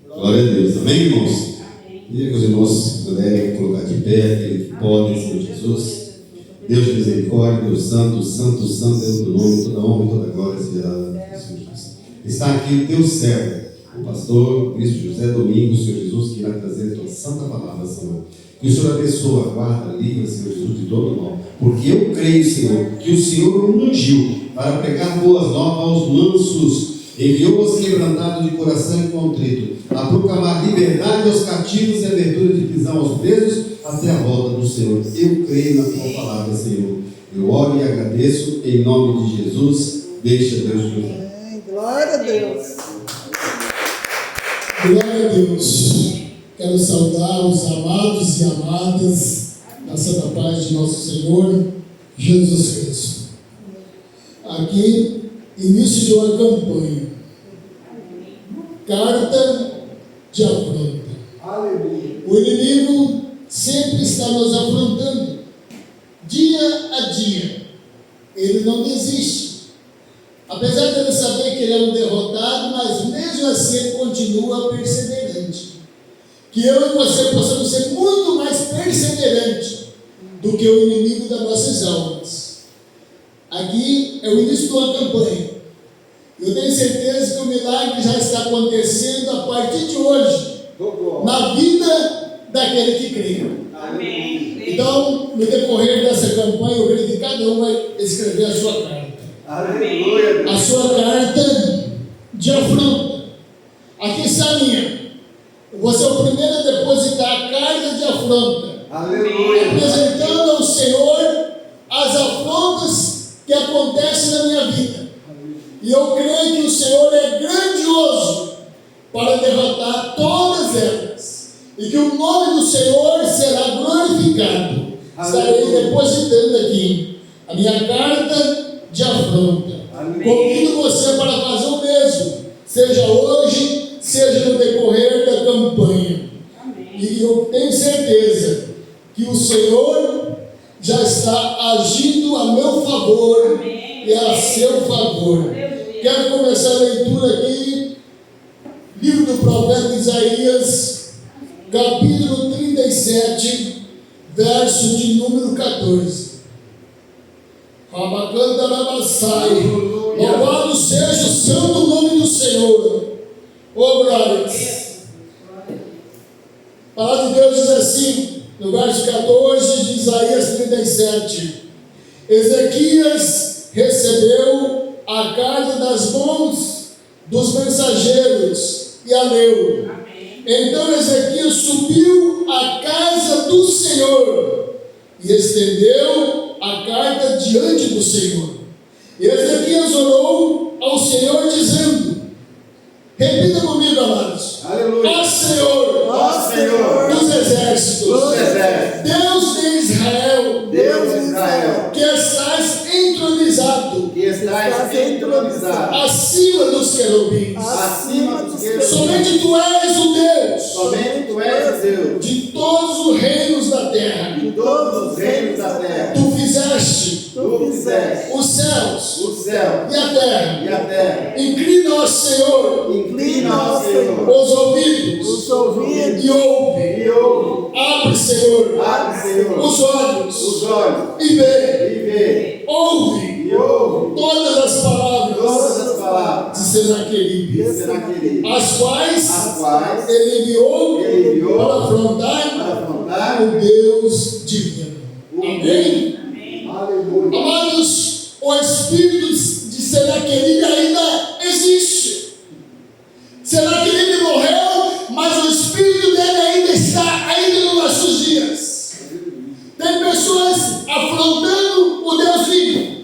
Glória a Deus, amém, irmãos? Queria que os irmãos puderem colocar de pé, aquele que podem, Senhor Jesus. Deus de misericórdia, Deus santo, santo, santo é o teu nome, toda honra e toda glória seja dada a Senhor Jesus. Está aqui o teu servo, o pastor Cristo José Domingos, Senhor Jesus, que irá trazer a tua santa palavra, Senhor. Que o Senhor abençoe, guarda, livra, Senhor Jesus, de todo mal. Porque eu creio, Senhor, que o Senhor o ungiu para pregar boas novas aos mansos, enviou os quebrantados de coração e contrito, a proclamar liberdade aos cativos e abertura de prisão aos presos, até a volta do Senhor. Eu creio na tua palavra, Senhor. Eu oro e agradeço em nome de Jesus. Deixa Deus te usar. Glória a Deus. Glória a Deus. Quero saudar os amados e amadas da santa paz de nosso Senhor Jesus Cristo. Aqui, início de uma campanha. Carta de afronta. Aleluia. O inimigo sempre está nos afrontando, dia a dia. Ele não desiste. Apesar de ele saber que ele é um derrotado, mas mesmo assim ele continua perseverante. Que eu e você possamos ser muito mais perseverantes do que o inimigo das nossas almas. Aqui é o início de uma campanha. Eu tenho certeza que o milagre já está acontecendo a partir de hoje, na vida daquele que crê. Amém. Então, no decorrer dessa campanha, eu creio que cada um vai escrever a sua carta. Aleluia. A sua carta de afronta. Aqui está a minha. Você é o primeiro a depositar a carta de afronta. Aleluia. Apresentando ao Senhor as afrontas que acontecem na minha vida. E eu creio que o Senhor é grandioso para derrotar todas elas. E que o nome do Senhor será glorificado. Estarei depositando aqui a minha carta de afronta. Convido você para fazer o mesmo, seja hoje, seja no decorrer da campanha. E eu tenho certeza que o Senhor já está agindo a meu favor e a seu favor. Quero começar a leitura aqui, livro do profeta Isaías, capítulo 37, verso de número 14. Rabacanda Rabassai, louvado seja o santo nome do Senhor. Oh, glórias. A palavra de Deus diz assim, no verso 14 de Isaías 37. Ezequias recebeu a carta das mãos dos mensageiros e a leu. Então Ezequias subiu à casa do Senhor e estendeu a carta diante do Senhor. E Ezequias orou ao Senhor dizendo, repita comigo, amados. Aleluia. Ó Senhor, Ó Senhor dos exércitos, Deus de Israel, Deus de Israel, que estás entronizado, acima dos querubins, somente tu és o Deus, de todos os reinos da terra, tu fizeste os céus e a terra. Inclina ao Senhor os ouvidos e ouve. Abre, Senhor, os olhos e vê. Ouve todas as palavras de Senaqueribe, as quais ele enviou para afrontar o Deus divino. Amém? Amados, o espírito de Senaqueribe ainda existe. Senaqueribe morreu, mas o espírito dele ainda está nos nossos dias. Tem pessoas afrontando o Deus vivo.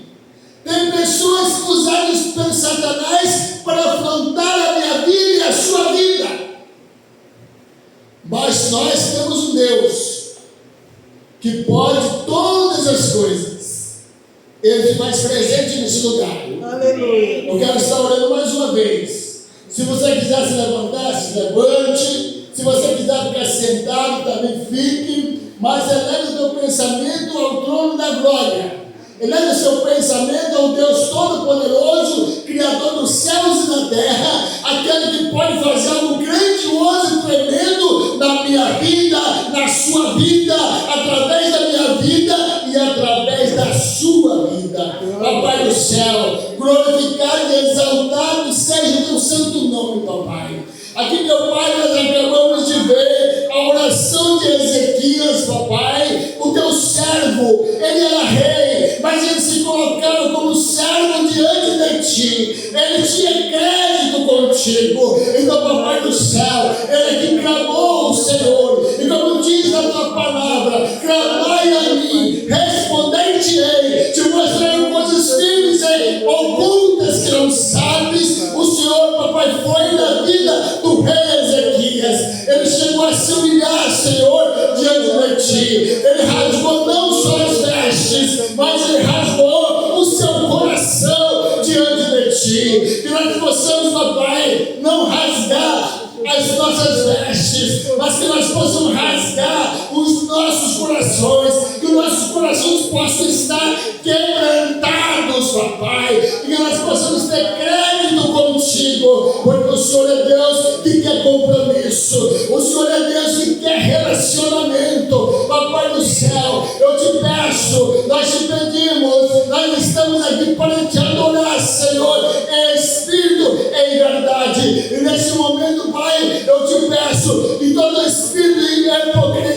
Tem pessoas usadas pelo Satanás para afrontar a minha vida e a sua vida. Mas nós temos um Deus que pode todas as coisas. Ele se faz presente nesse lugar. Aleluia. Eu quero estar orando mais uma vez. Se você quiser se levantar, se levante. Se você quiser ficar sentado, também fique. Mas eleve o teu pensamento ao trono da glória. Eleve o seu pensamento ao Deus Todo-Poderoso, Criador dos céus e seja o teu santo nome, papai. Aqui, meu pai, nós acabamos de ver a oração de Ezequias, papai. O teu servo, ele era rei, mas ele se colocava como servo diante de ti. Ele tinha crédito contigo. Então, papai do céu, ele que clamou ao Senhor. E como diz na tua palavra, clamai a mim, respondei-te-ei, te mostrarei coisas firmes e ocultas que não sabes. O Senhor, papai, foi na vida do rei Ezequias. Ele chegou a se humilhar, Senhor, diante de ti. Ele rasgou não só as vestes, mas ele rasgou o seu coração diante de ti. Que nós possamos, papai, não rasgar as nossas vestes, mas que nós possamos rasgar os nossos corações, que os nossos corações possam estar quebrantados, papai, e que nós possamos ter crédito contigo, porque o Senhor é Deus que quer compromisso, o Senhor é Deus que quer relacionamento. Papai do céu, eu te peço, nós te pedimos, nós estamos aqui para te adorar, Senhor, em espírito e em verdade. E nesse momento, Pai, eu te peço que todo espírito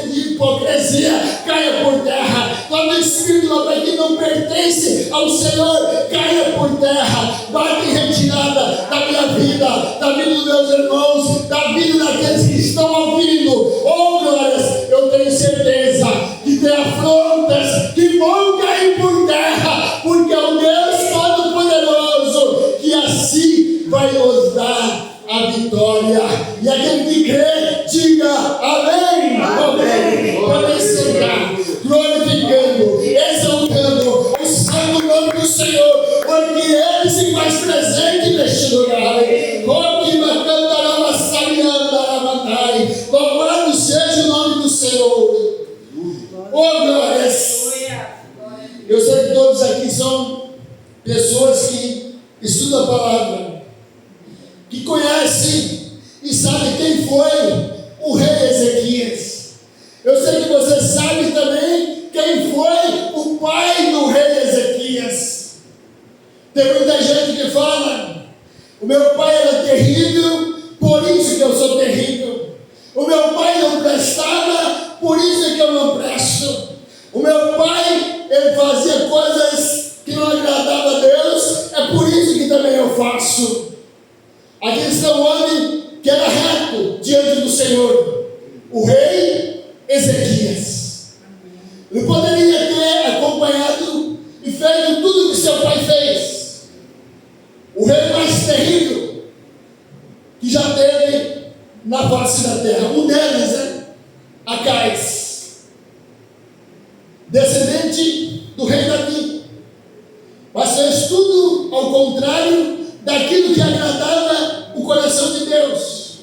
de hipocrisia caia por terra. Todo espírito, Pai, que não pertence ao Senhor, caia por terra. Bate em retirada da minha vida, da vida dos meus irmãos, da vida daqueles que estão ouvindo. Oh, glórias, eu tenho certeza que tem afrontas que vão cair por terra, porque é o Deus Todo-Poderoso que assim vai nos dar a vitória. E aquele que crê, diga amém. Amém. Podem sentar, glorificando, exaltando o santo nome do Senhor, porque Ele se faz presente neste lugar. Louvado seja o nome do Senhor. Oh, glórias. Eu sei que todos aqui são pessoas que estudam a palavra, que conhecem e sabem quem foi o rei Ezequias. Eu sei que você sabe também quem foi o pai do rei Ezequias. Tem muita gente que fala: o meu pai era terrível, por isso que eu sou terrível. O meu pai não prestava, por isso que eu não presto. O meu pai, ele fazia coisas que não agradavam a Deus, é por isso que também eu faço. Aqui está um homem que era reto diante do Senhor, o rei Ezequias. Ele poderia ter acompanhado e feito tudo o que seu pai fez. O rei mais terrível que já teve na face da terra. Um deles é Acais, descendente do rei Davi, mas fez tudo ao contrário daquilo que agradava o coração de Deus.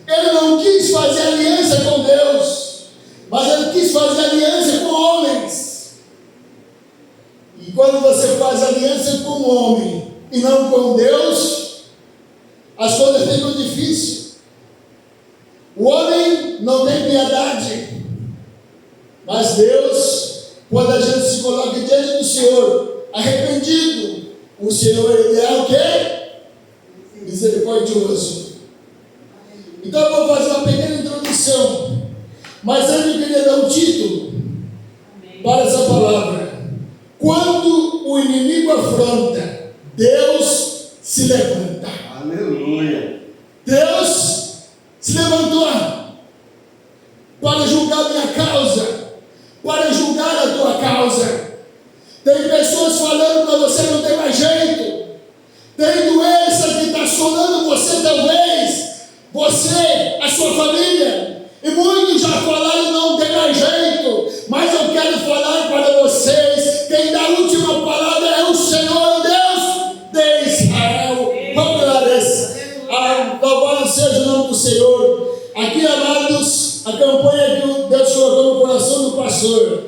Ele não quis fazer aliança com Deus, mas ele quis fazer aliança com homens. E quando você faz aliança com um homem e não com Deus, as coisas ficam difíceis. O homem não tem piedade, mas Deus, quando a gente se coloca diante do Senhor arrependido, o Senhor, ele é o quê? Misericordioso. Então eu vou fazer uma pequena introdução, mas antes eu queria dar um título para essa palavra. Quando o inimigo afronta, Deus se levanta. Aleluia. Deus se levantou para julgar minha causa, para julgar a tua causa. Tem pessoas falando para você não tem mais jeito. Tem doença que está assolando você talvez, você, a sua família. E muitos já falaram não tem mais jeito. Mas eu quero falar para vocês, quem dá a última palavra é o Senhor Deus de Israel. Vamos lá, louvado seja o nome do Senhor. Aqui, amados, a campanha que Deus colocou no coração do pastor.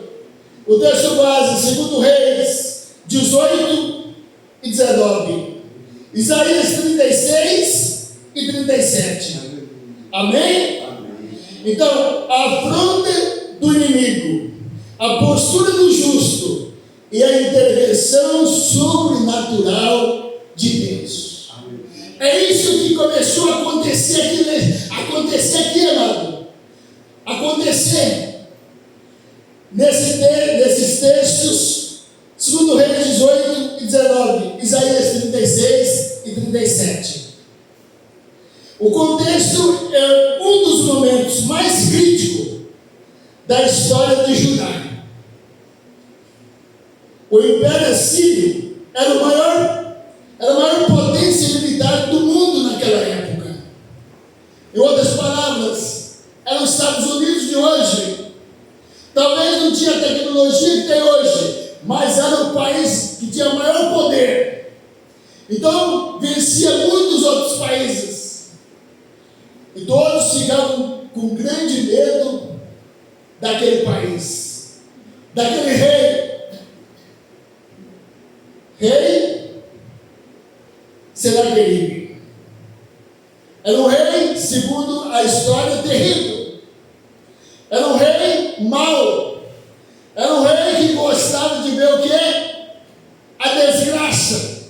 O texto base, 2 Reis 18 e 19. Isaías 36 e 37. Amém? Então, a afronta do inimigo, a postura do justo e a intervenção sobrenatural de Deus. É começou a acontecer aqui, amado. Acontecer. Nesses textos, 2 Reis 18 e 19, Isaías 36 e 37. O contexto é um dos momentos mais críticos da história de Judá. O Império Assírio era a maior potência militar do mundo naquela época. Em outras palavras, eram os Estados Unidos de hoje. Talvez não tinha a tecnologia que tem hoje, mas era o país que tinha maior poder. Então, vencia muitos outros países. E todos ficavam com grande medo daquele país, daquele rei. Rei Senaqueribe. Era um rei, segundo a história, terrível. Era um rei mau. Era um rei que gostava de ver o quê? A desgraça.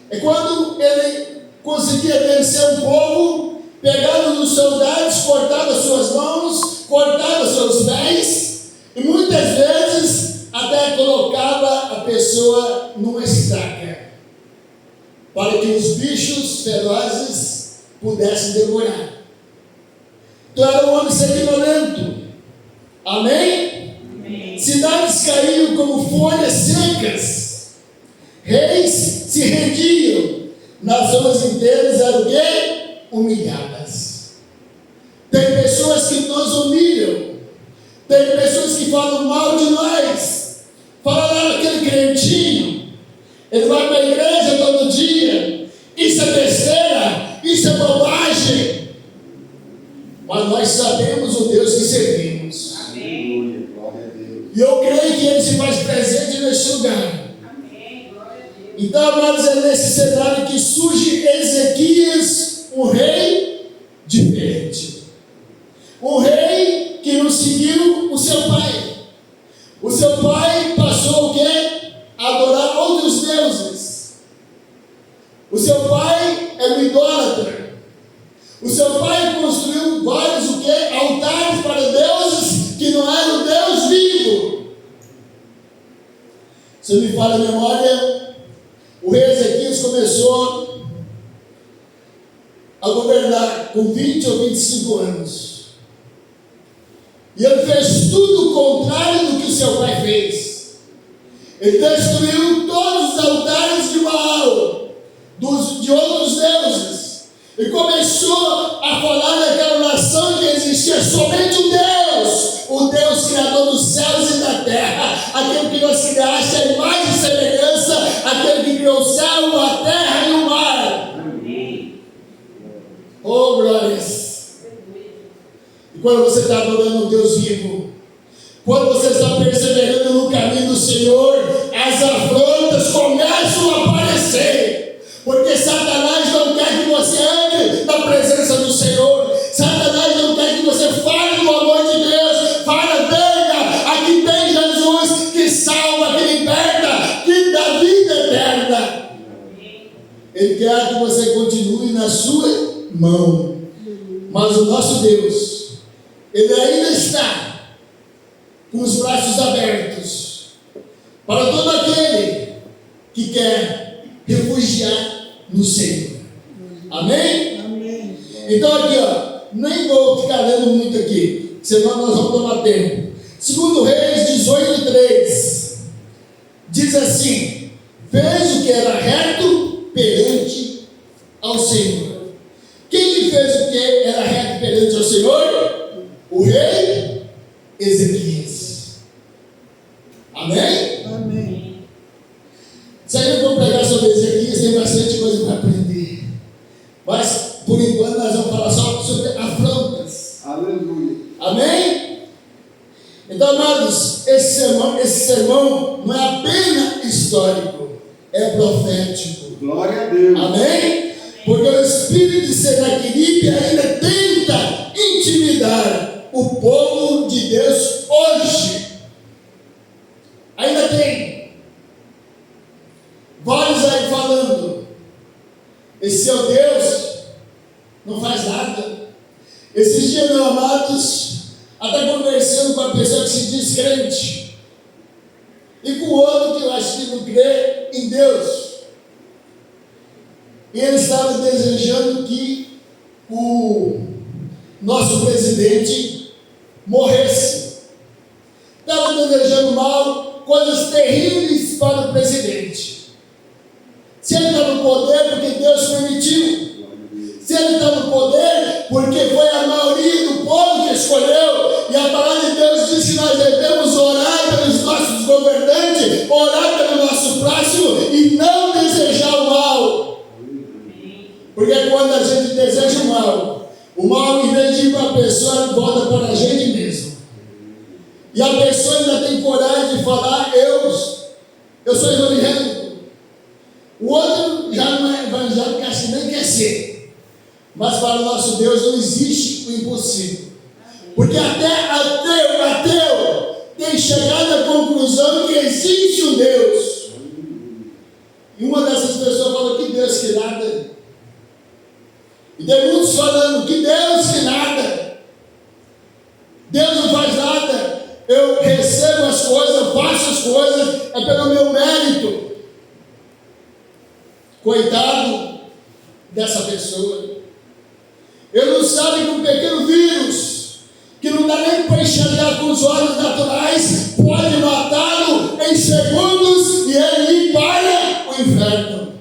É quando ele conseguia vencer um povo, pegava os soldados, cortava suas mãos, cortava seus pés, e muitas vezes até colocava a pessoa numa estaca, para que os bichos ferozes pudessem devorar. Então era um homem sanguinolento. Amém? Amém. Cidades caíam como folhas secas. Reis se rendiam. Nações inteiras eram o quê? Humilhadas. Tem pessoas que nos humilham. Tem pessoas que falam mal de nós. Fala lá daquele crentinho. Ele vai para a igreja todo dia. Isso é besteira. Isso é bobagem. Mas nós sabemos o Deus que servimos. Amém. E eu creio que Ele se faz presente nesse lugar. Amém. Então, amados, é nesse cenário que surge Ezequias, um rei diferente. Um rei que não seguiu o seu pai. O seu pai passou o quê? A adorar outros deuses. O seu pai era um idólatra. O seu pai construiu vários o quê? Altares para deuses que não eram o Deus vivo. Se me falha a memória, o rei Ezequias começou a governar com 20 ou 25 anos. E ele fez tudo o contrário do que o seu pai fez. Ele destruiu todos os altares de Baal, de outros deuses. E começou a falar daquela nação que existia somente um Deus, o Deus criador dos céus e da terra, aquele que nos criaste a imagem e semelhança, aquele que criou o céu, a terra e o mar. Amém. Oh, glórias! E quando você está adorando um Deus vivo, quando você está perseverando no caminho do Senhor, as afrontas começam a aparecer. Porque Satanás não quer que você ande na presença do Senhor. Satanás não quer que você fale do amor de Deus. Fala, venha, aqui tem Jesus que salva, que liberta, que dá vida eterna. Ele quer que você continue na sua mão. Mas o nosso Deus, Ele ainda está com os braços abertos para todo aquele que quer refugiar no Senhor. Amém? Amém. Então aqui, ó, nem vou ficar lendo muito aqui, senão nós vamos tomar tempo. 2 Reis 18:3 diz assim: fez o que era reto perante ao Senhor. Quem que fez o que era reto perante ao Senhor? O rei Ezequias. Amém? Amém. Se a gente for pregar sobre Ezequias, tem bastante coisa para aprender. Mas, por enquanto, nós vamos falar só sobre afrontas. Aleluia. Amém? Então, amados, esse sermão não é apenas histórico, é profético. Glória a Deus. Amém? Porque o espírito de Senaqueribe ainda tenta intimidar o povo de Deus hoje. Ainda tem vários aí falando: esse seu Deus não faz nada. Esses dias, meus amados, até conversando com uma pessoa que se diz crente, e com outro que eu acho que não crê em Deus. E ele estava desejando que o nosso presidente morresse. Estava desejando mal, coisas terríveis para o presidente. Se ele está no poder, porque Deus permitiu. Se ele está no poder, porque foi a maioria do povo que escolheu. E a palavra de Deus diz que nós devemos orar pelos nossos governantes, orar pelo nosso próximo e não desejar o mal. Porque quando a gente deseja o mal em vez de ir para a pessoa, volta para a gente mesmo. E a pessoa ainda tem coragem de falar, eu sou evangélico. O outro já não é evangélico, acho que nem quer ser. Mas para o nosso Deus não existe o impossível. Porque até ateu tem chegado à conclusão que existe um Deus. E uma dessas pessoas falou que Deus que nada. E tem muitos falando que Deus que nada. Deus não faz nada. Eu recebo as coisas, eu faço as coisas, é pelo meu mérito. Coitado dessa pessoa. Ele não sabe que um pequeno vírus, que não dá nem para enxergar com os olhos naturais, pode matá-lo em segundos e ele ir para o inferno.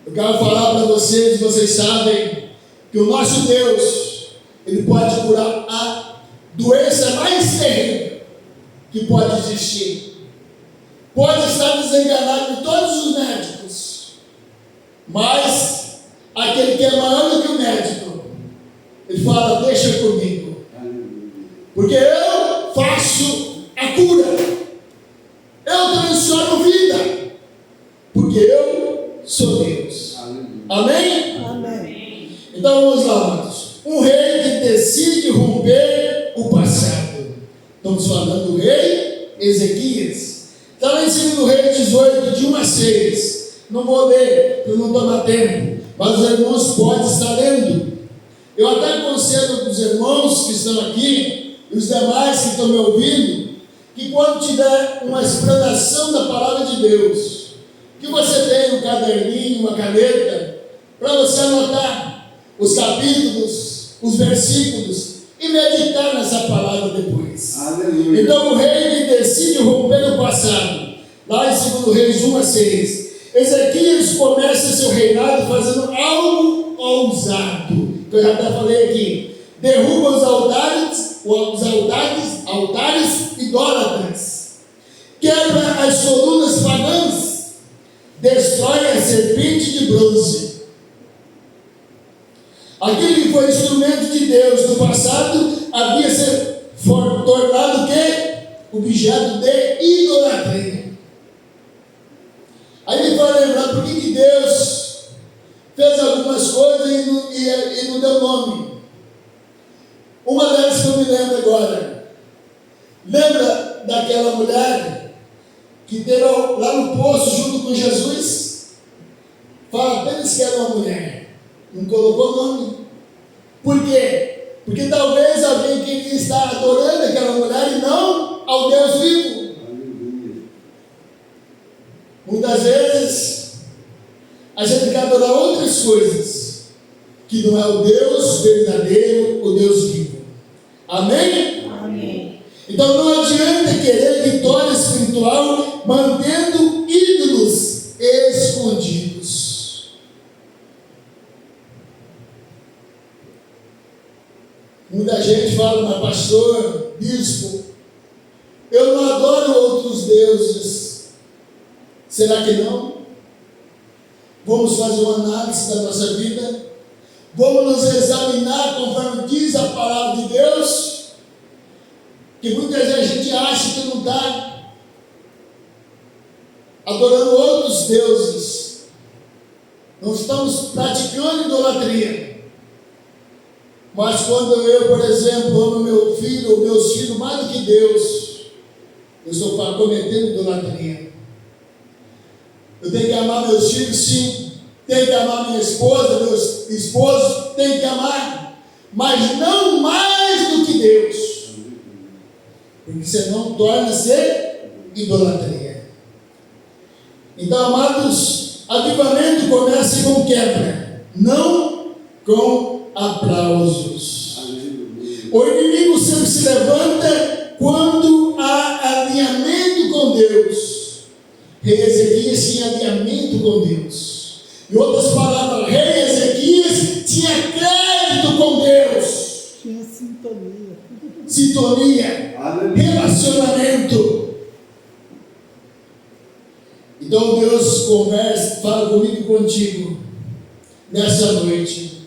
Eu quero falar para vocês sabem que o nosso Deus, Ele pode curar a doença mais terrível que pode existir. Pode estar desenganado de todos os médicos, mas aquele que é maior do que o médico, ele fala, deixa comigo, porque eu faço a cura, eu transformo vida, porque eu sou Deus. Amém? Amém. Então vamos lá, amados. Um rei que decide romper o passado. Estamos falando do rei Ezequias. Está lá em 2 Reis 18, de 1 a 6. Não vou ler, para não tomar tempo. Mas os irmãos podem estar lendo. Eu até aconselho os irmãos que estão aqui, e os demais que estão me ouvindo, que quando tiver uma explanação da palavra de Deus, que você tenha um caderninho, uma caneta, para você anotar os capítulos, os versículos, e meditar nessa palavra depois. Aleluia. Então o rei que decide romper o passado, lá em 2 Reis 1 a 6, Ezequias começa seu reinado fazendo algo ousado, que eu já até falei aqui. Derruba os altares idólatras, quebra as colunas pagãs, destrói a serpente de bronze. Aquele que foi instrumento de Deus no passado havia se tornado o quê? Objeto de idolatria. Aí ele vai lembrar por que Deus fez algumas coisas e não deu nome. Uma delas que eu me lembro agora. Lembra daquela mulher que teve lá no poço junto com Jesus? Fala apenas que era uma mulher. Não colocou nome. Por quê? Porque talvez alguém queria estar adorando aquela mulher e não ao Deus vivo. Muitas vezes a gente quer adorar outras coisas que não é o Deus verdadeiro, o Deus vivo. Amém? Amém. Então não adianta querer vitória espiritual mantendo ídolos escondidos. Muita gente fala, mas pastor, bispo, eu não adoro outros deuses. Será que não? Vamos fazer uma análise da nossa vida. Vamos nos examinar conforme diz a palavra de Deus. Que muitas vezes a gente acha que não está adorando outros deuses. Não estamos praticando idolatria. Mas quando eu, por exemplo, amo meu filho ou meus filhos mais do que Deus, eu estou cometendo idolatria. Eu tenho que amar meus filhos, sim. tenho que amar minha esposa, meu esposo, tenho que amar, mas não mais do que Deus, porque senão torna-se idolatria. Então, amados, avivamento começa com quebra, não com aplausos. O inimigo sempre se levanta quando há alinhamento com Deus. Rei Ezequias tinha alinhamento com Deus. Em outras palavras, rei Ezequias tinha crédito com Deus. Tinha sintonia. Sintonia, relacionamento. Então Deus conversa, fala comigo e contigo nessa noite.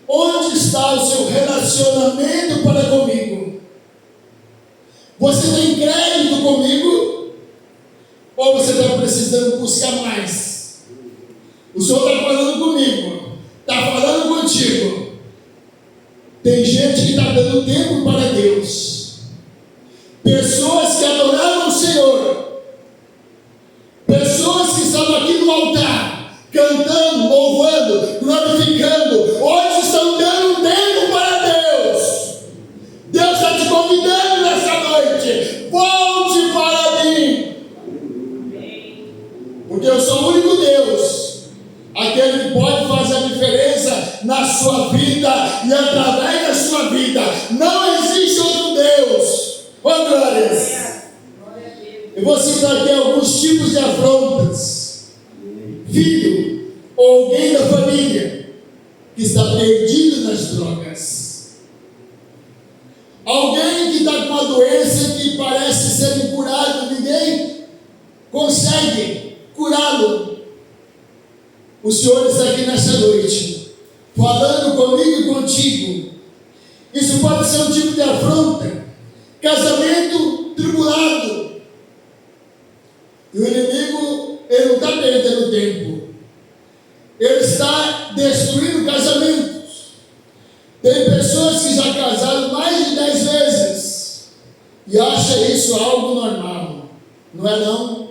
Onde está o seu relacionamento para comigo? Você tem crédito comigo? Ou você está precisando buscar mais? O Senhor está falando comigo, está falando contigo. Tem gente que está dando tempo para Deus, pessoas que adoravam o Senhor, pessoas que estavam aqui no altar, cantando, louvando, glorificando, hoje estão dando tempo para Deus. Deus está te convidando nessa noite, volte para mim, porque eu sou o único Deus, aquele que pode fazer a diferença na sua vida e através da sua vida. Não existe outro Deus. Oh, glórias! Eu vou citar aqui alguns tipos de afrontas. Filho ou alguém da família que está perdido nas drogas. Alguém que está com uma doença que parece ser incurável, ninguém consegue curá-lo. O Senhor está aqui nessa noite, falando comigo e contigo. Isso pode ser um tipo de afronta. Casamento tribulado. E o inimigo, ele não está perdendo tempo. Ele está destruindo casamentos. Tem pessoas que já casaram mais de 10 vezes e acham isso algo normal. Não é não?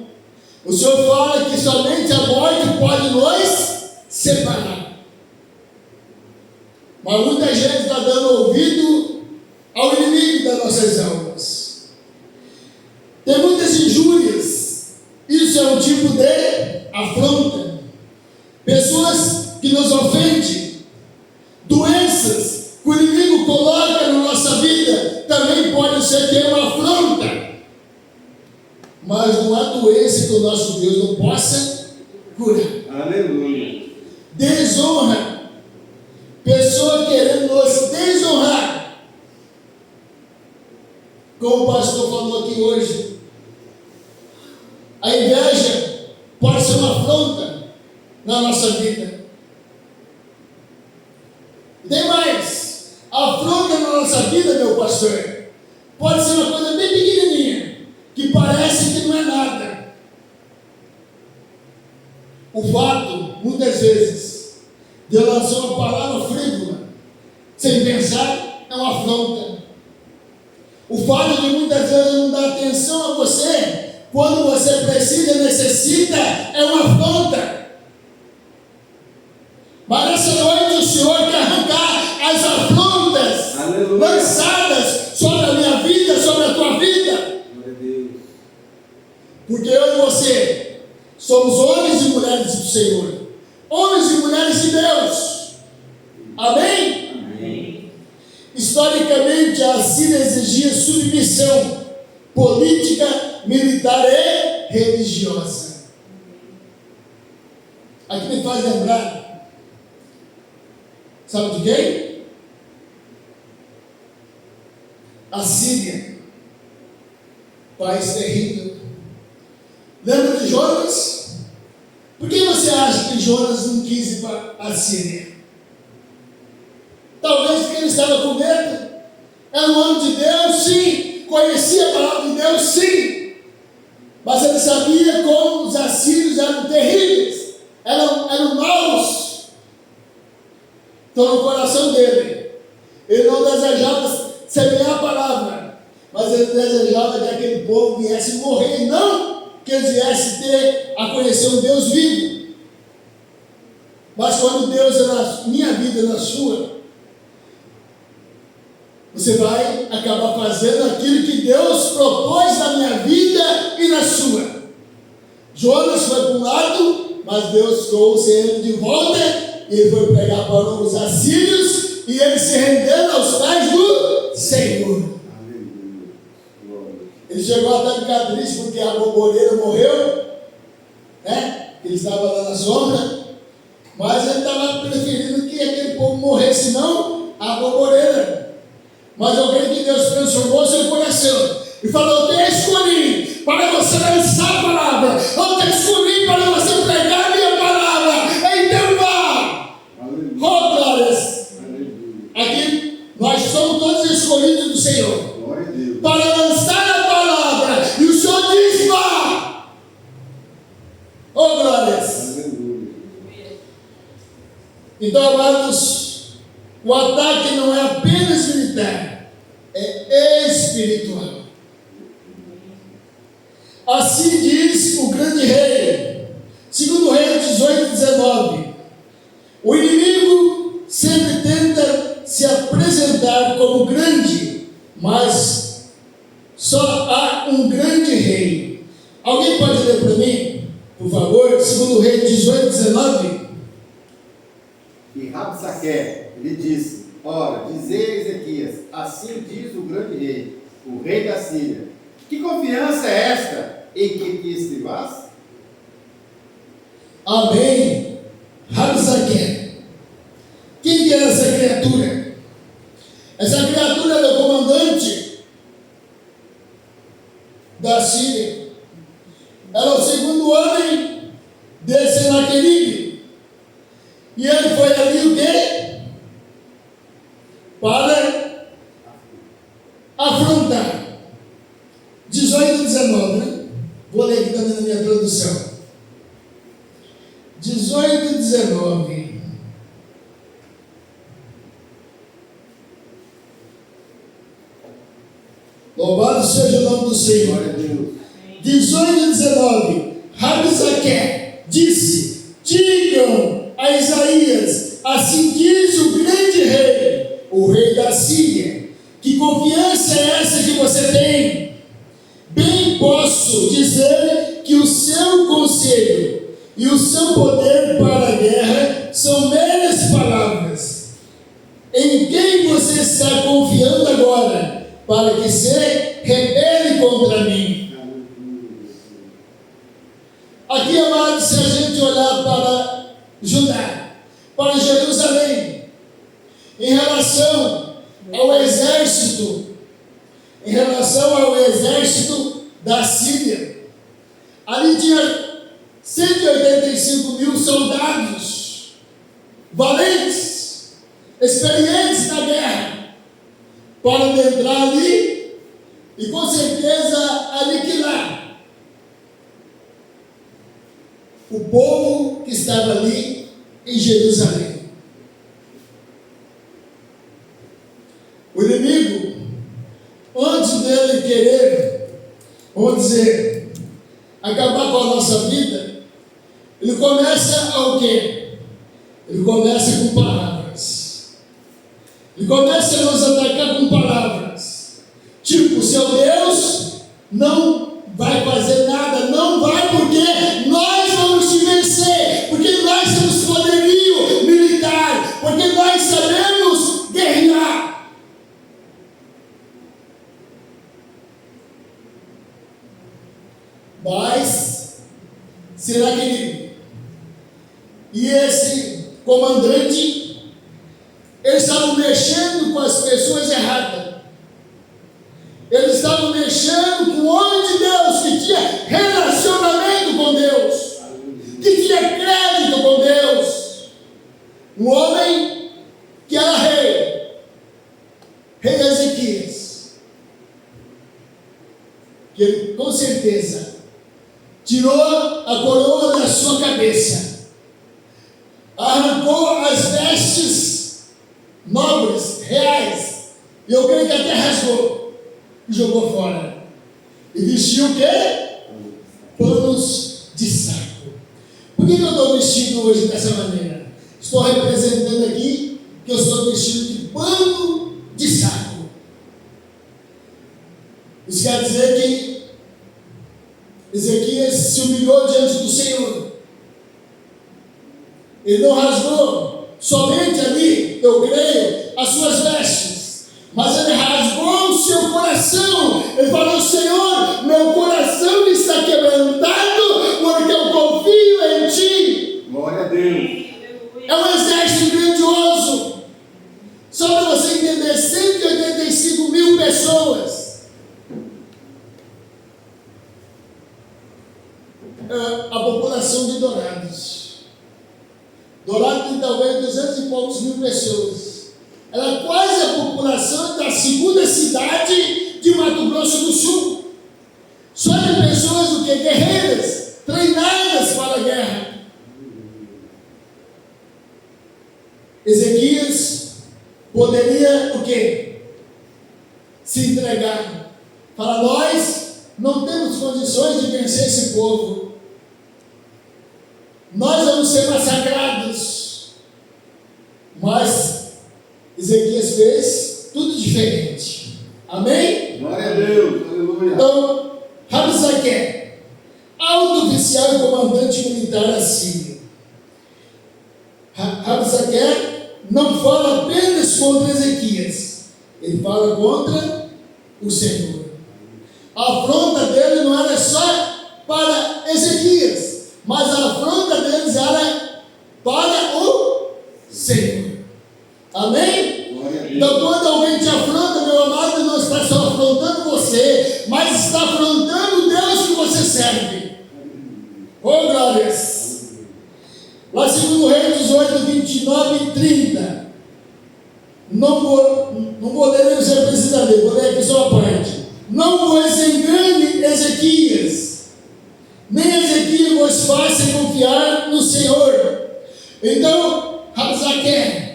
O Senhor fala que somente a morte pode nos separar. Mas muita gente está dando ouvido ao inimigo das nossas almas. Tem muitas injúrias. Isso é um tipo de afronta. Pessoas que nos ofendem. Doenças que o inimigo coloca na nossa vida também podem ser que uma afronta. Mas não há doença que o nosso Deus não possa curar. Aleluia. Desonra. Pessoa querendo nos desonrar. Como o pastor falou aqui hoje. A inveja pode ser uma afronta na nossa vida. Tem mais. A afronta na nossa vida, meu pastor, pode ser uma coisa bem pequenininha, que parece que não é nada. O fato, muitas vezes, de eu lançar uma palavra frívola, sem pensar, é uma afronta. O fato de muitas vezes não dar atenção a você, quando você precisa, necessita, é uma afronta. Mas nessa noite o Senhor quer arrancar as afrontas, Aleluia, lançadas sobre a minha vida, sobre a tua vida. Porque eu e você somos homens e mulheres do Senhor, homens e mulheres de Deus. Amém? Amém. Historicamente, a Síria exigia submissão política, militar e religiosa. Aqui me faz lembrar, sabe de quem? A Síria, país terrível. Lembra de Jonas? Por que você acha que Jonas não quis ir para a Síria? Talvez porque ele estava com medo. Era um homem de Deus, sim. Conhecia a palavra de Deus, sim. Mas ele sabia como os assírios eram terríveis. Eram maus. Então no coração dele, ele não desejava semear a palavra, mas ele desejava que aquele povo viesse morrer, não que eles viessem a conhecer um Deus vivo. Mas quando Deus é na minha vida e na sua, você vai acabar fazendo aquilo que Deus propôs na minha vida e na sua. Jonas foi para um lado, mas Deus trouxe ele de volta, e ele foi pregar para os assírios, e ele se rendendo aos pés do Senhor. Ele chegou até a ficar triste porque a borboleira morreu, né? Ele estava lá na sombra, mas ele estava preferindo que aquele povo morresse, não a borboleira. Mas eu creio que Deus transformou seu coração e falou: eu te escolhi para você lançar a palavra, eu te escolhi para você pregar a minha palavra, então vá. Oh, glórias! Aqui nós somos todos escolhidos do Senhor para lançar a palavra, e o Senhor diz: vá. Oh, glórias! Então, amados, o ataque não é apenas militar, é espiritual. Assim diz o grande rei, segundo Reis 18:19. O inimigo sempre tenta se apresentar como grande, mas só há um grande rei. Alguém pode ler para mim, por favor, segundo Reis 18:19? E Rabsaque lhe disse: ora, dizei a Ezequias, assim diz o grande rei, o rei da Síria: que confiança é esta em que te estribas? Amém. Rabsaque. Quem que era essa criatura? Essa criatura era o comandante da Síria. Era o segundo homem de Senaqueribe. E ele foi ali o quê? Para afrontar. 18:19, né? Vou ler aqui também na minha tradução. 18:19. Louvado seja o nome do Senhor. 18:19. Rabsaque disse: digam a Isaías, assim diz o grande rei, o rei da Síria, que confiança é essa que você tem? Bem posso dizer que o seu conselho e o seu poder para a guerra são meras palavras. Em quem você está confiando agora, para que se rebele contra mim? Aqui, amados, se a gente olhar para Judá, para Jerusalém, em relação ao exército da Síria, ali tinha 185 mil soldados valentes, experientes na guerra, para entrar ali e com certeza aniquilar o povo que estava ali em Jerusalém. O inimigo, antes dele querer, vamos dizer, acabar com a nossa vida, ele começa ao quê? Ele começa com palavras. Ele começa a nos atacar com palavras. Tipo, seu Deus não vai fazer nada, não vai, porque nós vamos te vencer, porque nós temos poderio militar, porque nós sabemos guerrear. Mas, será que e esse comandante, eles estavam mexendo com as pessoas erradas. Eles estavam mexendo com o homem de Deus, que tinha relacionamento com Deus, que tinha crédito com Deus. Um homem que era rei Ezequias, que ele, com certeza, tirou a coroa da sua cabeça, arrancou as vestes nobres, reais, e eu creio que até rasgou, e jogou fora, e vestiu o quê? Panos de saco. Por que eu estou vestido hoje dessa maneira? Estou representando aqui que eu estou vestido de pano de saco. Isso quer dizer que Ezequias se humilhou diante do Senhor. Ele não rasgou somente ali, eu creio, as suas vestes, mas ele rasgou o seu coração. Ele falou: Senhor, meu coração está quebrantado porque eu confio em Ti. Glória a Deus. É um exército grandioso. Só para você entender, 185 mil pessoas. A população de Dourados. Dourados tem talvez 200 e poucos mil pessoas. Ela é quase a população da segunda cidade de Mato Grosso do Sul. Só de pessoas o que? Guerreiras, treinadas para a guerra. Ezequias poderia o quê? Se entregar. Para nós, não temos condições de vencer esse povo. Nós vamos ser massacrados. Mas Ezequias fez tudo diferente. Amém? Glória a Deus. Aleluia. Então, Rabsaque, alto oficial e comandante militar da Síria. Rabsaque não fala apenas contra Ezequias, ele fala contra o Senhor. A afronta dele não era só para Ezequias, mas a afronta deles era para o Senhor. Amém? Então, quando alguém te afronta, meu amado, não está só afrontando você, mas está afrontando o Deus que você serve. Oh, glórias! Lá, 2 Reis 18, 29 e 30. Não poderemos ser precisadeiros, vou ler aqui só a parte. Não vos engane, Ezequias, nem Ezequias vos faça confiar no Senhor. Então, Rabsaque,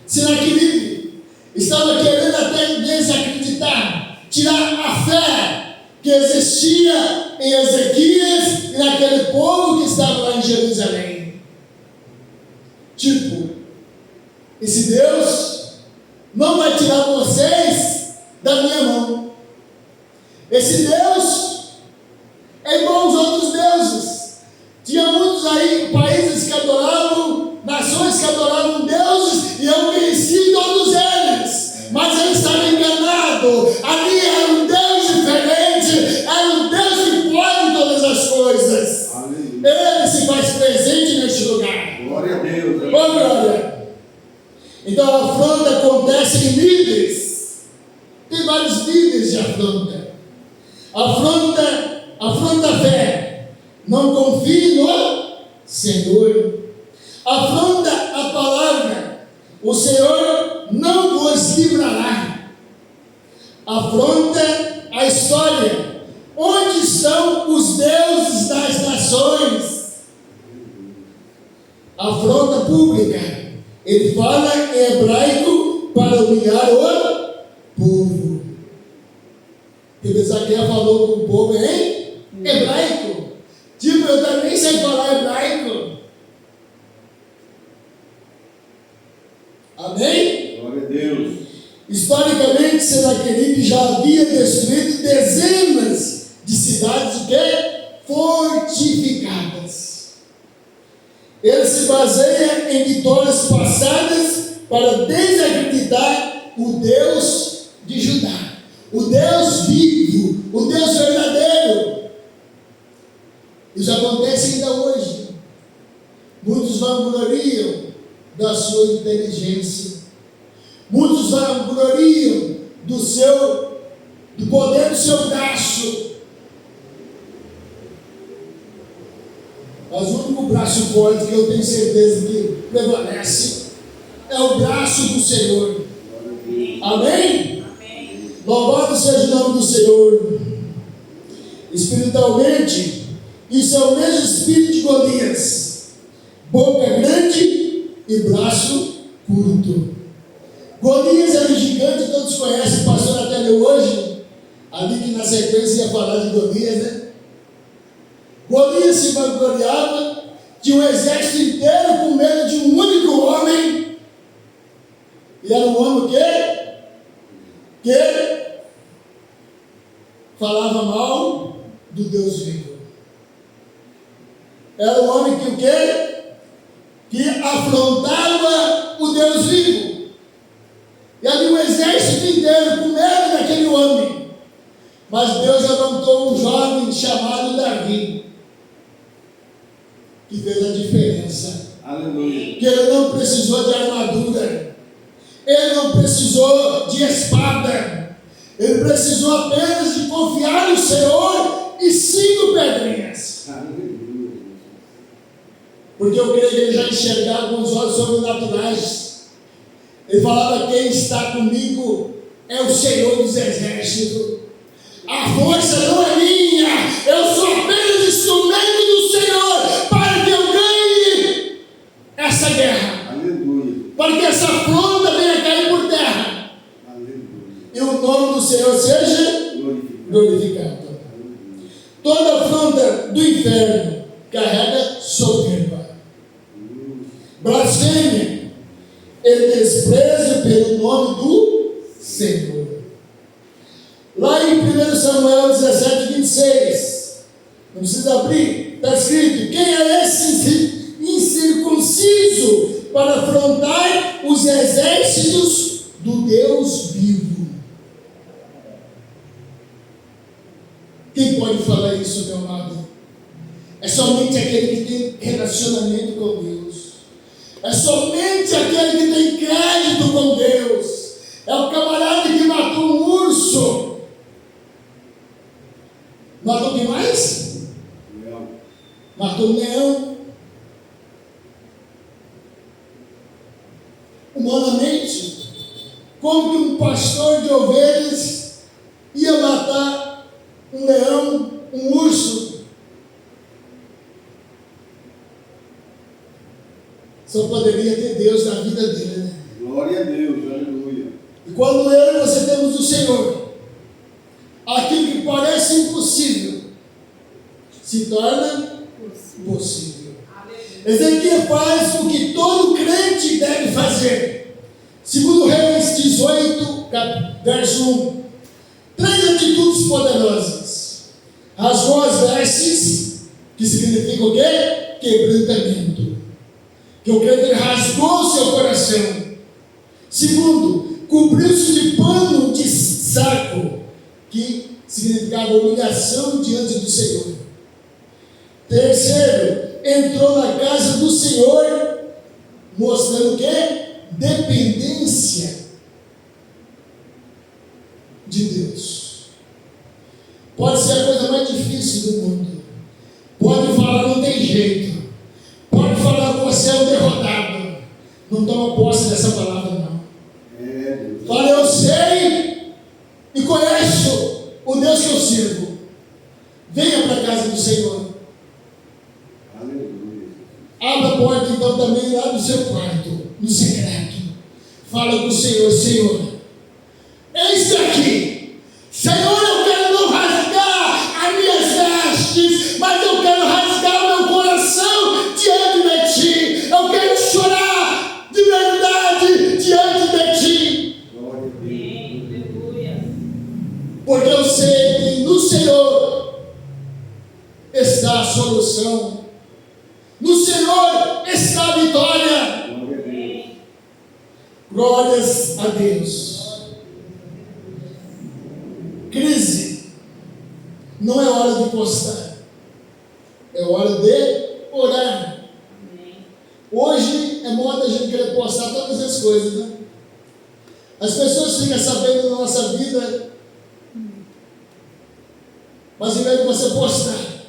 Senaqueribe, estava querendo até desacreditar, tirar a fé que existia em Ezequias e naquele povo que estava lá em Jerusalém. Tipo, esse Deus não vai tirar vocês da minha mão. Esse Deus é igual aos outros deuses. Tinha muitos aí países que adoravam, nações que adoravam deuses, e eu conheci todos eles, mas eu estava enganado. Ali era um Deus diferente, era um Deus que pode todas as coisas. Aleluia. Ele se faz presente neste lugar. Glória a Deus. Ô, glória! Então a afronta acontece em níveis. Tem vários níveis de afronta. Afronta a fé. Não confie no Senhor. Afronta a palavra. O Senhor não vos livrará. Afronta a história. Onde estão os deuses das nações? Afronta pública. Ele fala em hebraico para humilhar o povo. Porque Zaqueu falou com o povo em hebraico. Tipo, eu também sei falar hebraico. Amém? Glória a Deus. Historicamente, Senaqueribe já havia destruído dezenas de cidades fortificadas. Ele se baseia em vitórias passadas para desacreditar o Deus de Judá, o Deus vivo, o Deus verdadeiro. Isso acontece ainda hoje. Muitos vangloriam da sua inteligência, muitos vangloriam do poder do seu braço. Mas o único braço forte que eu tenho certeza que prevalece é o braço do Senhor. Amém? Amém. Louvado seja o nome do Senhor. Espiritualmente, isso é o mesmo espírito de Golias. Boca grande e braço curto. Golias era um gigante, todos conhecem, o pastor até leu hoje, ali que na sequência ia falar de Golias, né? Golias se vangloriava Tinha um exército inteiro com medo de um único homem. E era um homem o quê? Que falava mal do Deus vivo. Era um homem que o quê? Que afrontava o Deus vivo. E havia um exército inteiro com medo daquele homem. Mas Deus levantou um jovem chamado Davi, que fez a diferença. Aleluia. Que ele não precisou de armadura, ele não precisou de espada, ele precisou apenas de confiar no Senhor e 5 pedrinhas. Aleluia. Porque eu creio que ele já enxergava com os olhos sobrenaturais. Ele falava: quem está comigo é o Senhor dos exércitos. A força não é minha, eu sou apenas instrumento do Senhor para que eu ganhe essa guerra. Aleluia. Para que essa afronta venha cair por terra. Aleluia. E o nome do Senhor seja glorificado. Toda afronta do inferno carrega soberba, blasfêmia e desprezo pelo nome do Senhor. Lá em 1 Samuel 17, 26, não precisa abrir, está escrito: quem é esse incircunciso para afrontar os exércitos do Deus vivo? Quem pode falar isso, meu amado? É somente aquele que tem relacionamento com Deus. É somente aquele que tem crédito com Deus. É o camarada que matou um urso. Matou quem mais? Leão. Matou um leão. Humanamente, como que um pastor de ovelhas ia matar um leão, um urso? Só poderia ter Deus na vida dele, né? Glória a Deus. Aleluia. E quando eu e você temos o Senhor, aquilo que parece impossível se torna possível. Ezequiel faz o que todo crente deve fazer. Segundo Reis 18, verso 1. 3 atitudes poderosas. Rasgou as vestes, que significa o quê? Quebrantamento. Que eu creio que ele rasgou o seu coração. Segundo, cobriu-se de pano de saco, que significava humilhação diante do Senhor. Terceiro, entrou na casa do Senhor, mostrando o quê? Dependência de Deus. Pode ser a coisa mais difícil do mundo. Pode falar, não tem jeito. Pode falar, você é um derrotado. Não toma posse dessa palavra, não. Fala, eu sei e conheço o Deus que eu sirvo. Venha para a casa do Senhor. Aleluia. Abra a porta então também lá no seu quarto, no secreto. Fala com o Senhor: Senhor, eis aqui. Senhor, eu quero não rasgar as minhas vestes, mas eu quero rasgar o meu coração diante de Ti. Eu quero chorar de verdade diante de Ti. Glória a Deus. Aleluia. Porque eu sei que no Senhor está a solução. No Senhor está a vitória. Glória a Deus. Glórias a Deus. Crise não é hora de postar, é hora de orar. Hoje é moda a gente querer postar todas as coisas, né? As pessoas ficam sabendo da nossa vida, mas em vez de você postar,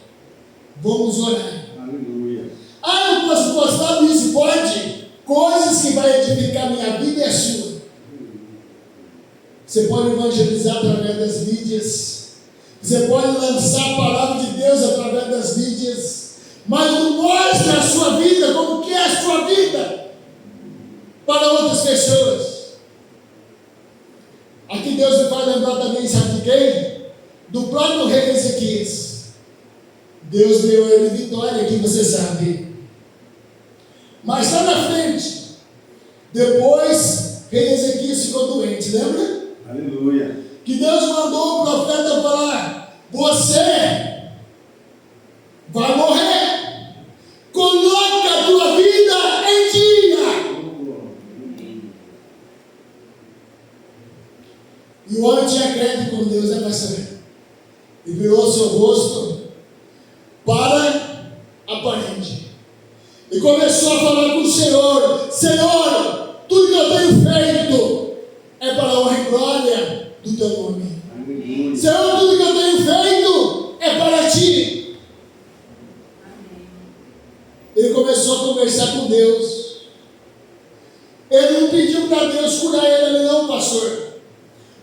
vamos orar. Aleluia. Ah, eu posso postar isso? Pode. Coisas que vai edificar minha vida e a sua. Você pode evangelizar através das mídias. Você pode lançar a palavra de Deus através das mídias. Mas não mostre a sua vida como que é a sua vida para outras pessoas. Aqui Deus me faz lembrar também, sabe de quem? Do próprio rei Ezequias. Deus deu a ele vitória, que você sabe. Mas lá na frente, depois, rei Ezequias ficou doente, lembra? Aleluia. Que Deus mandou o profeta falar: você vai morrer, coloca a tua vida em dia. E o homem tinha crédito com Deus, né, pastor? E virou seu rosto para a parede. E começou a falar com o Senhor: Senhor, tudo que eu tenho feito é para a honra e glória do teu nome. Aleluia. Senhor, tudo que eu tenho feito é para ti. Ele começou a conversar com Deus. Ele não pediu para Deus curar ele, não, pastor.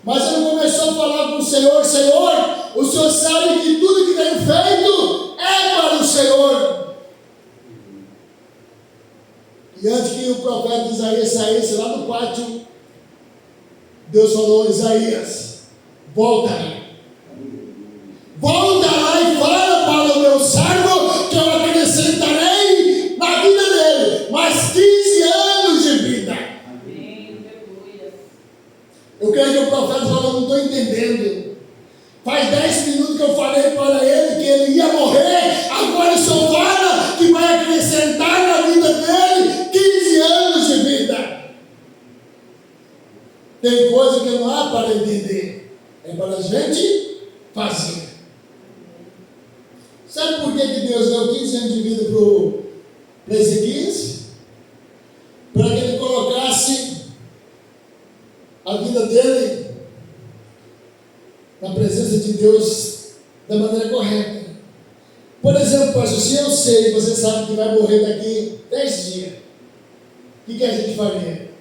Mas ele começou a falar com o Senhor: Senhor, o Senhor sabe que tudo que tenho feito é para o Senhor. E antes que o profeta Isaías saísse lá do pátio, Deus falou: Isaías, volta lá. Volta lá e fala para o meu servo que eu acrescentarei na vida dele mais 15 anos de vida. Eu creio que o profeta falou: não estou entendendo. Faz 10 minutos que eu falei para ele que ele ia morrer. Agora o Senhor fala que vai acrescentar na vida dele 15 anos de vida. Tem coisa que não há para entender, é para a gente fazer. Sabe por que Deus deu 15 anos de vida para Ezequias? Para que ele colocasse a vida dele na presença de Deus da maneira correta. Por exemplo, pastor, se eu sei, você sabe que vai morrer daqui 10 dias, o que a gente faria?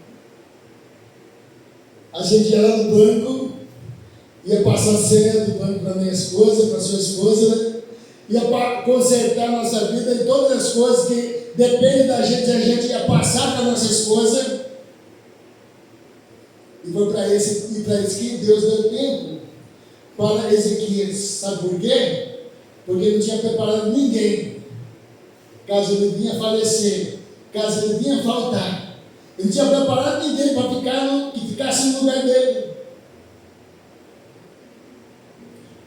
A gente ia lá no banco, ia passar a senha do banco para minha esposa, para sua esposa, né? Ia consertar a nossa vida e todas as coisas que dependem da gente, a gente ia passar para a nossa esposa. E foi para isso que Deus deu tempo para Ezequias. Sabe por quê? Porque ele não tinha preparado ninguém, caso ele vinha falecer, caso ele vinha faltar. Ele não tinha preparado ninguém para que ficasse no lugar dele.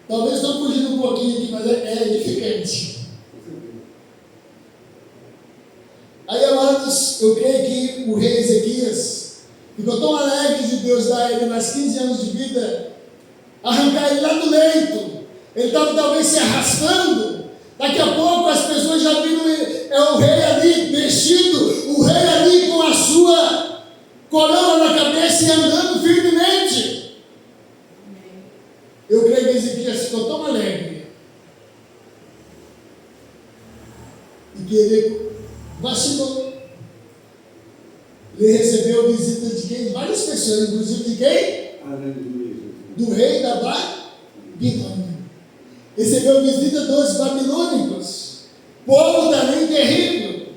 Talvez estou fugindo um pouquinho aqui, mas é edificante. Aí, amados, eu creio que o rei Ezequias ficou tão alegre de Deus dar a ele mais 15 anos de vida, arrancar ele lá do leito. Ele estava talvez se arrastando. Daqui a pouco as pessoas já viram o rei ali vestido, o rei ali com a sua coroa na cabeça e andando firmemente. Eu creio que Ezequias ficou tão alegre e que ele vacilou. Ele recebeu visita de quem? De várias pessoas, inclusive de quem? Aleluia. Do rei da Babilônia. Recebeu visita dos babilônicos, povo também terrível.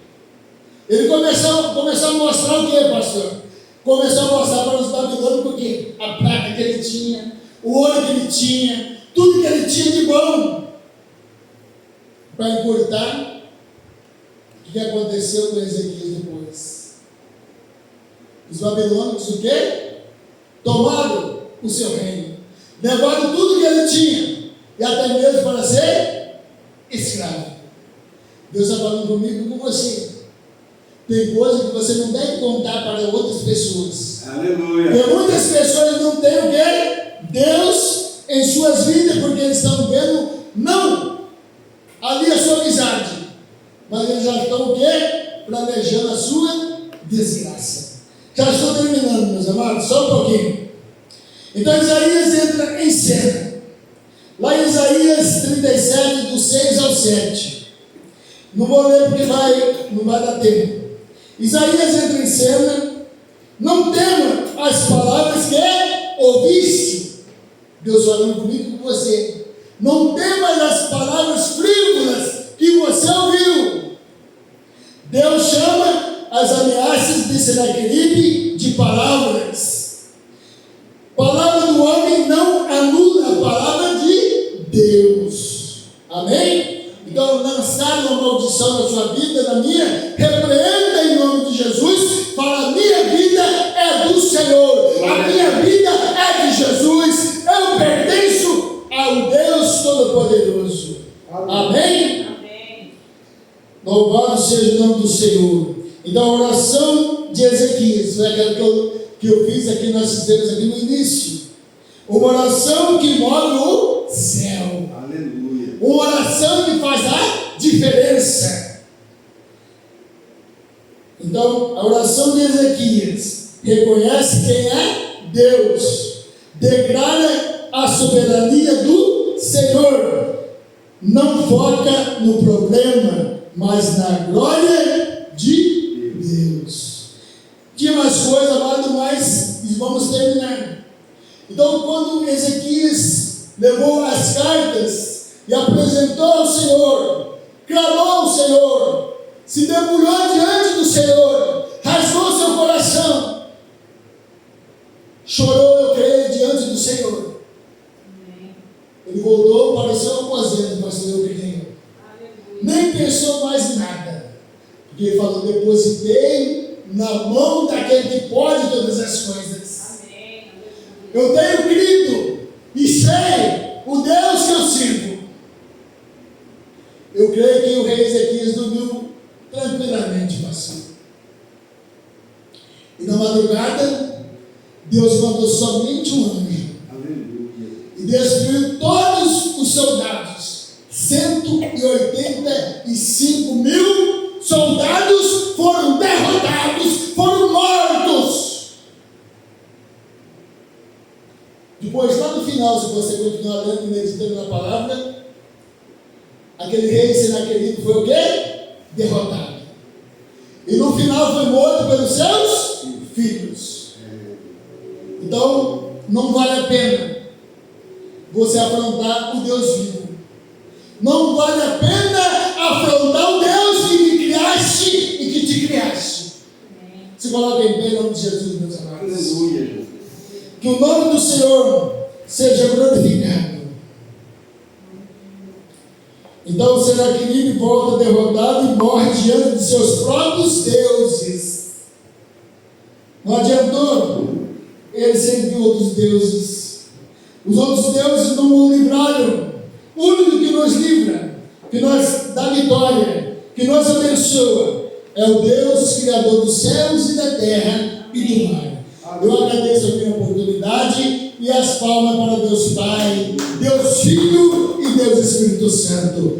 Ele começou a mostrar o que, pastor? Começou a mostrar para os babilônicos o que? A prata que ele tinha, o ouro que ele tinha, tudo que ele tinha de bom. Para encurtar, o que aconteceu com Ezequias depois? Os babilônicos o quê? Tomaram o seu reino, levaram tudo que ele tinha, e até mesmo para ser escravo. Deus está falando comigo e com você. Tem coisa que você não deve contar para outras pessoas. Aleluia. Porque muitas pessoas não têm o quê? Deus em suas vidas, porque eles estão vendo, não ali a sua amizade, mas eles já estão o quê? Planejando a sua desgraça. Já estou terminando, meus amados, só um pouquinho. Então Isaías entra em cena. Lá em Isaías 37, do 6 ao 7. Não vou ler porque não vai dar tempo. Isaías entra em cena. Não tema as palavras que ouviste. Deus falando comigo e com você. Não temas as palavras frívolas que você ouviu. Deus chama as ameaças de Senaqueribe de palavras. Palavra do homem não anula a palavra de Deus. Amém? Então, lançar uma maldição na sua vida, na minha, repreenda em nome Então a oração de Ezequias foi aquela que eu fiz aqui, nós fizemos aqui no início. Uma oração que move o céu. Aleluia. Uma oração que faz a diferença. Então, a oração de Ezequias reconhece quem é Deus, declara a soberania do Senhor, não foca no problema, mas na glória de Deus. Tinha mais coisa, amado, mas vamos terminar. Então, quando Ezequias levou as cartas e apresentou ao Senhor, clamou ao Senhor, se debulhou diante do Senhor, rasgou seu coração, chorou, eu creio, diante do Senhor. Ele voltou para o seu aposento, pastor, eu creio. Nem pensou mais em nada, porque ele falou: depositei na mão daquele que pode todas as coisas. Eu tenho crido e sei o Deus que eu sirvo. Eu creio que o rei Ezequias dormiu tranquilamente, pastor. E na madrugada, Deus mandou somente um anjo. Aleluia. E destruiu todos os soldados. 185 mil soldados foram derrotados, foram mortos. Depois, lá no final, se você continuar lendo e meditando na palavra, aquele rei Senaqueribe foi o quê? Derrotado. E no final foi morto pelos seus filhos. Então, não vale a pena você afrontar o Deus vivo. Não vale a pena afrontar o Deus que me criaste e que te criaste. Se coloca em pé em nome de Jesus, meus amados. Aleluia, Jesus. Que o nome do Senhor seja glorificado. Então Senaqueribe volta derrotado e morre diante de seus próprios deuses. Não adiantou ele servir outros deuses. Os outros deuses não o livraram. O único que nos livra, que nos dá vitória, que nos abençoa, é o Deus Criador dos céus e da terra e do mar. Eu agradeço a minha oportunidade e as palmas para Deus Pai, Deus Filho e Deus Espírito Santo.